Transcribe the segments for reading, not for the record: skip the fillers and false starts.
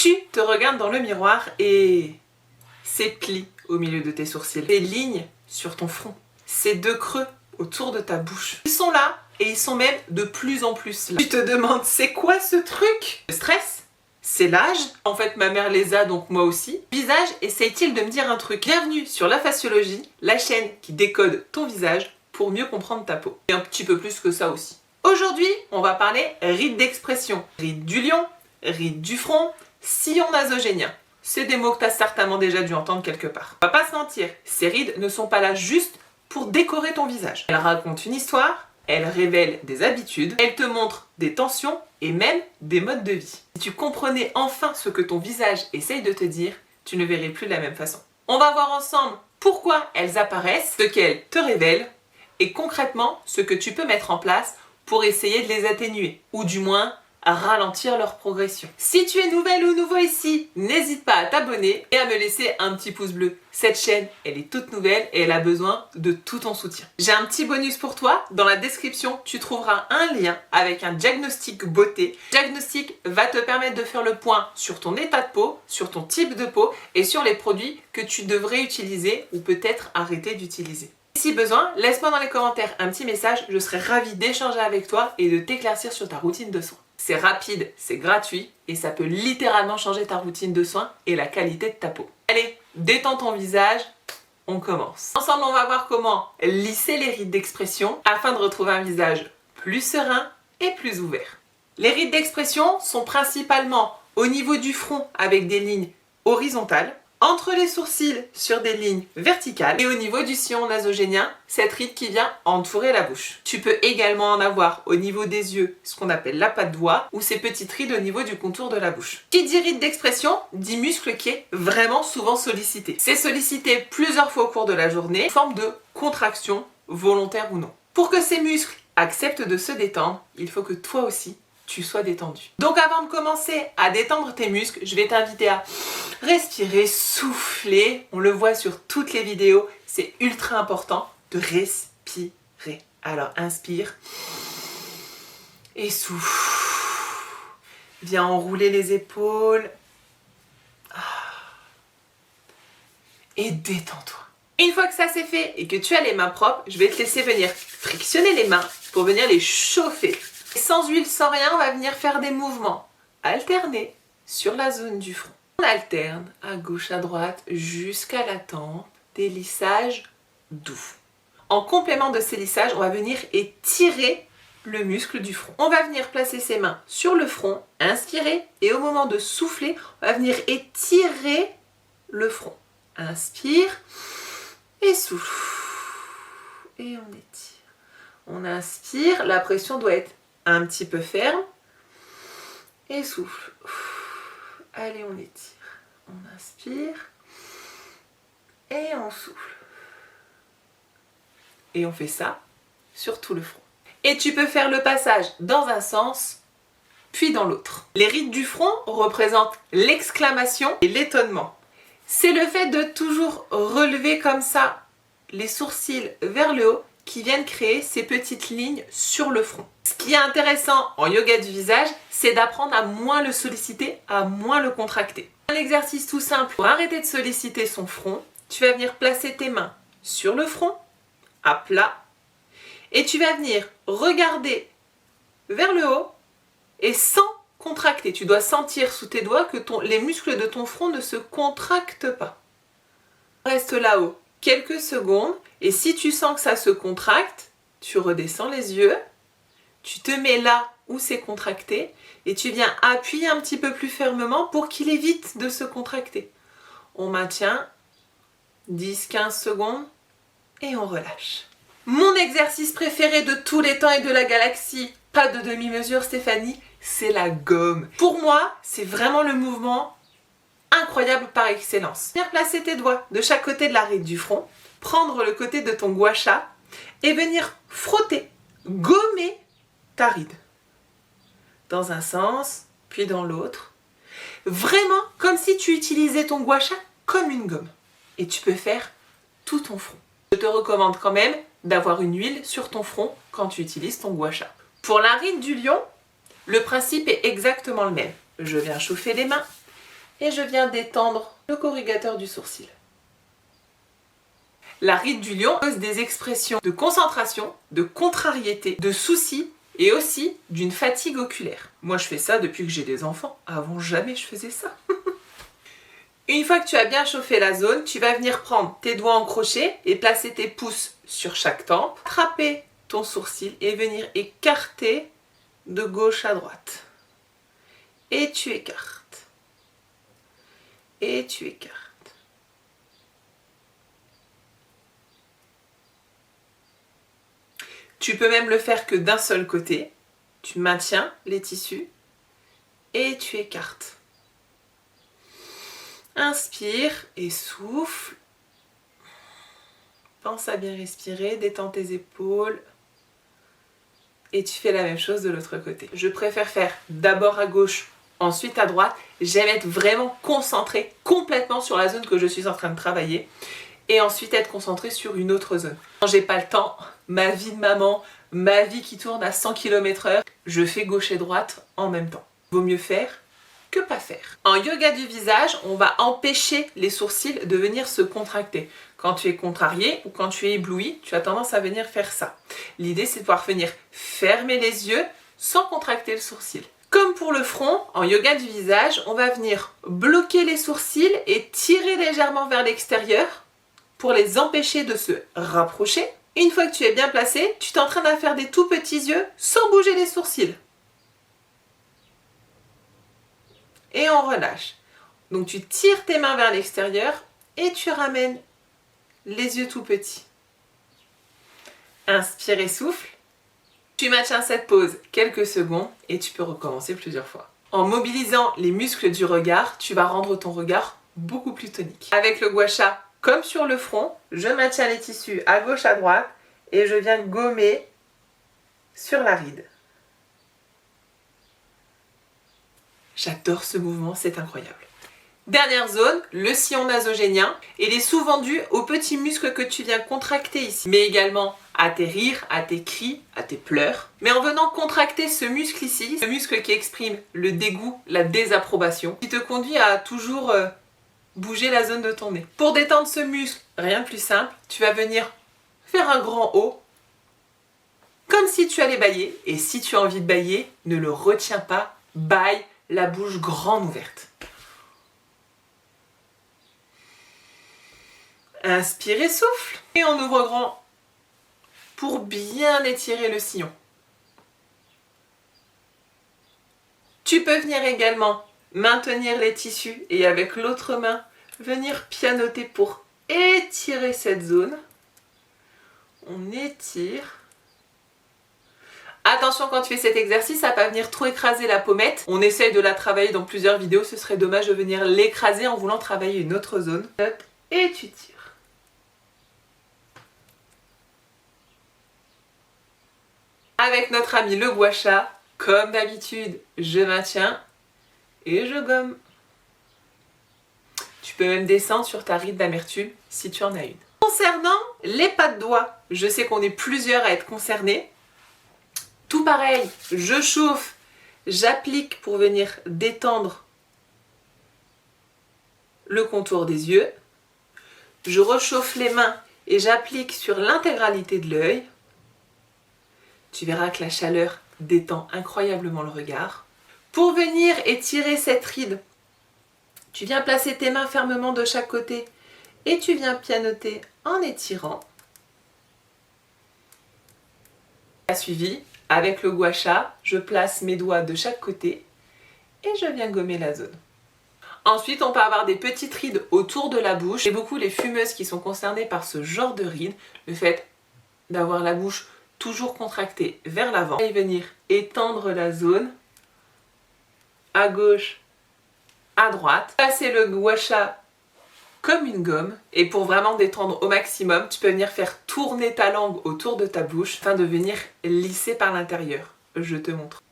Tu te regardes dans le miroir et ces plis au milieu de tes sourcils, ces lignes sur ton front, ces deux creux autour de ta bouche. Ils sont là et ils sont même de plus en plus là. Tu te demandes c'est quoi ce truc? Le stress? C'est l'âge? En fait ma mère les a donc moi aussi. Visage, essaye-t-il de me dire un truc? Bienvenue sur La Faciologie, la chaîne qui décode ton visage pour mieux comprendre ta peau. Et un petit peu plus que ça aussi. Aujourd'hui on va parler rides d'expression, rides du lion, rides du front, sillon nasogénien. C'est des mots que tu as certainement déjà dû entendre quelque part. On va pas se mentir, ces rides ne sont pas là juste pour décorer ton visage. Elles racontent une histoire, elles révèlent des habitudes, elles te montrent des tensions et même des modes de vie. Si tu comprenais enfin ce que ton visage essaye de te dire, tu ne verrais plus de la même façon. On va voir ensemble pourquoi elles apparaissent, ce qu'elles te révèlent et concrètement ce que tu peux mettre en place pour essayer de les atténuer ou du moins à ralentir leur progression. Si tu es nouvelle ou nouveau ici, n'hésite pas à t'abonner et à me laisser un petit pouce bleu. Cette chaîne, elle est toute nouvelle et elle a besoin de tout ton soutien. J'ai un petit bonus pour toi. Dans la description, tu trouveras un lien avec un diagnostic beauté. Le diagnostic va te permettre de faire le point sur ton état de peau, sur ton type de peau et sur les produits que tu devrais utiliser ou peut-être arrêter d'utiliser. Si besoin, laisse-moi dans les commentaires un petit message, je serai ravie d'échanger avec toi et de t'éclaircir sur ta routine de soins. C'est rapide, c'est gratuit et ça peut littéralement changer ta routine de soins et la qualité de ta peau. Allez, détends ton visage, on commence. Ensemble, on va voir comment lisser les rides d'expression afin de retrouver un visage plus serein et plus ouvert. Les rides d'expression sont principalement au niveau du front avec des lignes horizontales, entre les sourcils sur des lignes verticales et au niveau du sillon nasogénien, cette ride qui vient entourer la bouche. Tu peux également en avoir au niveau des yeux, ce qu'on appelle la patte d'oie ou ces petites rides au niveau du contour de la bouche. Qui dit ride d'expression, dit muscle qui est vraiment souvent sollicité. C'est sollicité plusieurs fois au cours de la journée, en forme de contraction, volontaire ou non. Pour que ces muscles acceptent de se détendre, il faut que toi aussi, tu sois détendu. Donc avant de commencer à détendre tes muscles, je vais t'inviter à respirer, souffler. On le voit sur toutes les vidéos, c'est ultra important de respirer. Alors inspire et souffle. Viens enrouler les épaules. Et détends-toi. Une fois que ça c'est fait et que tu as les mains propres, je vais te laisser venir frictionner les mains pour venir les chauffer. Sans huile, sans rien, on va venir faire des mouvements alternés sur la zone du front. On alterne à gauche, à droite, jusqu'à la tempe, des lissages doux. En complément de ces lissages, on va venir étirer le muscle du front. On va venir placer ses mains sur le front, inspirer, et au moment de souffler, on va venir étirer le front. Inspire et souffle. Et on étire. On inspire, la pression doit être un petit peu ferme et souffle. Allez, on étire. On inspire et on souffle. Et on fait ça sur tout le front. Et tu peux faire le passage dans un sens puis dans l'autre. Les rides du front représentent l'exclamation et l'étonnement. C'est le fait de toujours relever comme ça les sourcils vers le haut qui viennent créer ces petites lignes sur le front. Ce qui est intéressant en yoga du visage, c'est d'apprendre à moins le solliciter, à moins le contracter. Un exercice tout simple pour arrêter de solliciter son front, tu vas venir placer tes mains sur le front, à plat, et tu vas venir regarder vers le haut et sans contracter. Tu dois sentir sous tes doigts que les muscles de ton front ne se contractent pas. Reste là-haut quelques secondes et si tu sens que ça se contracte, tu redescends les yeux, tu te mets là où c'est contracté et tu viens appuyer un petit peu plus fermement pour qu'il évite de se contracter. On maintient 10-15 secondes et on relâche. Mon exercice préféré de tous les temps et de la galaxie, pas de demi-mesure Stéphanie, c'est la gomme. Pour moi, c'est vraiment le mouvement incroyable par excellence. Venir placer tes doigts de chaque côté de la ride du front, prendre le côté de ton gua sha et venir frotter, gommer ta ride. Dans un sens, puis dans l'autre. Vraiment comme si tu utilisais ton gua sha comme une gomme. Et tu peux faire tout ton front. Je te recommande quand même d'avoir une huile sur ton front quand tu utilises ton gua sha. Pour la ride du lion, le principe est exactement le même. Je viens chauffer les mains, et je viens détendre le corrugateur du sourcil. La ride du lion pose des expressions de concentration, de contrariété, de soucis et aussi d'une fatigue oculaire. Moi je fais ça depuis que j'ai des enfants, avant jamais je faisais ça. Une fois que tu as bien chauffé la zone, tu vas venir prendre tes doigts en crochet et placer tes pouces sur chaque tempe, attraper ton sourcil et venir écarter de gauche à droite. Et tu écartes. Et tu écartes. Tu peux même le faire que d'un seul côté. Tu maintiens les tissus et tu écartes. Inspire et souffle. Pense à bien respirer, détends tes épaules. Et tu fais la même chose de l'autre côté. Je préfère faire d'abord à gauche, ensuite à droite. J'aime être vraiment concentrée complètement sur la zone que je suis en train de travailler. Et ensuite être concentrée sur une autre zone. Quand j'ai pas le temps, ma vie de maman, ma vie qui tourne à 100 km/h, je fais gauche et droite en même temps. Vaut mieux faire que pas faire. En yoga du visage, on va empêcher les sourcils de venir se contracter. Quand tu es contrarié ou quand tu es ébloui, tu as tendance à venir faire ça. L'idée, c'est de pouvoir venir fermer les yeux sans contracter le sourcil. Comme pour le front, en yoga du visage, on va venir bloquer les sourcils et tirer légèrement vers l'extérieur pour les empêcher de se rapprocher. Une fois que tu es bien placé, tu t'entraînes à faire des tout petits yeux sans bouger les sourcils. Et on relâche. Donc tu tires tes mains vers l'extérieur et tu ramènes les yeux tout petits. Inspire et souffle. Tu maintiens cette pause quelques secondes et tu peux recommencer plusieurs fois. En mobilisant les muscles du regard, tu vas rendre ton regard beaucoup plus tonique. Avec le gua sha, comme sur le front, je maintiens les tissus à gauche, à droite et je viens gommer sur la ride. J'adore ce mouvement, c'est incroyable. Dernière zone, le sillon nasogénien. Il est souvent dû aux petits muscles que tu viens contracter ici, mais également à tes rires, à tes cris, à tes pleurs. Mais en venant contracter ce muscle ici, ce muscle qui exprime le dégoût, la désapprobation, qui te conduit à toujours bouger la zone de ton nez. Pour détendre ce muscle, rien de plus simple, tu vas venir faire un grand O, comme si tu allais bâiller. Et si tu as envie de bâiller, ne le retiens pas, bâille la bouche grande ouverte. Inspire et souffle. Et on ouvre grand pour bien étirer le sillon. Tu peux venir également maintenir les tissus et avec l'autre main, venir pianoter pour étirer cette zone. On étire. Attention quand tu fais cet exercice à ne pas venir trop écraser la pommette. On essaye de la travailler dans plusieurs vidéos. Ce serait dommage de venir l'écraser en voulant travailler une autre zone. Et tu tires. Avec notre ami le gua sha, comme d'habitude, je maintiens et je gomme. Tu peux même descendre sur ta ride d'amertume si tu en as une. Concernant les pas de doigts, je sais qu'on est plusieurs à être concernés. Tout pareil, je chauffe, j'applique pour venir détendre le contour des yeux. Je rechauffe les mains et j'applique sur l'intégralité de l'œil. Tu verras que la chaleur détend incroyablement le regard. Pour venir étirer cette ride, tu viens placer tes mains fermement de chaque côté et tu viens pianoter en étirant. Suivi, avec le gua sha, je place mes doigts de chaque côté et je viens gommer la zone. Ensuite, on peut avoir des petites rides autour de la bouche. C'est beaucoup les fumeuses qui sont concernées par ce genre de rides. Le fait d'avoir la bouche toujours contractée vers l'avant et venir étendre la zone à gauche, à droite. Passer le gua sha comme une gomme et pour vraiment détendre au maximum, tu peux venir faire tourner ta langue autour de ta bouche afin de venir lisser par l'intérieur. Je te montre.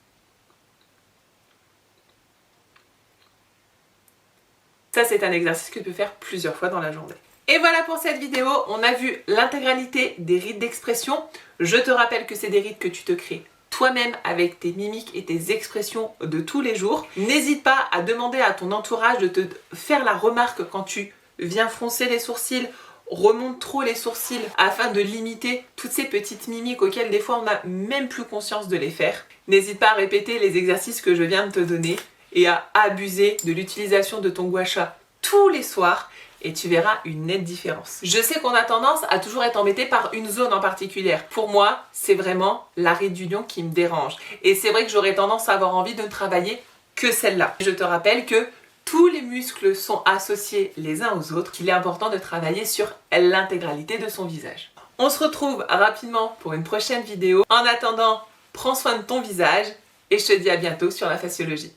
Ça, c'est un exercice que tu peux faire plusieurs fois dans la journée. Et voilà pour cette vidéo, on a vu l'intégralité des rides d'expression. Je te rappelle que c'est des rides que tu te crées toi-même avec tes mimiques et tes expressions de tous les jours. N'hésite pas à demander à ton entourage de te faire la remarque quand tu viens froncer les sourcils, remonte trop les sourcils afin de limiter toutes ces petites mimiques auxquelles des fois on n'a même plus conscience de les faire. N'hésite pas à répéter les exercices que je viens de te donner et à abuser de l'utilisation de ton gua sha tous les soirs et tu verras une nette différence. Je sais qu'on a tendance à toujours être embêté par une zone en particulier. Pour moi, c'est vraiment l'arrêt d'union qui me dérange. Et c'est vrai que j'aurais tendance à avoir envie de ne travailler que celle-là. Je te rappelle que tous les muscles sont associés les uns aux autres, qu'il est important de travailler sur l'intégralité de son visage. On se retrouve rapidement pour une prochaine vidéo. En attendant, prends soin de ton visage et je te dis à bientôt sur la faciologie.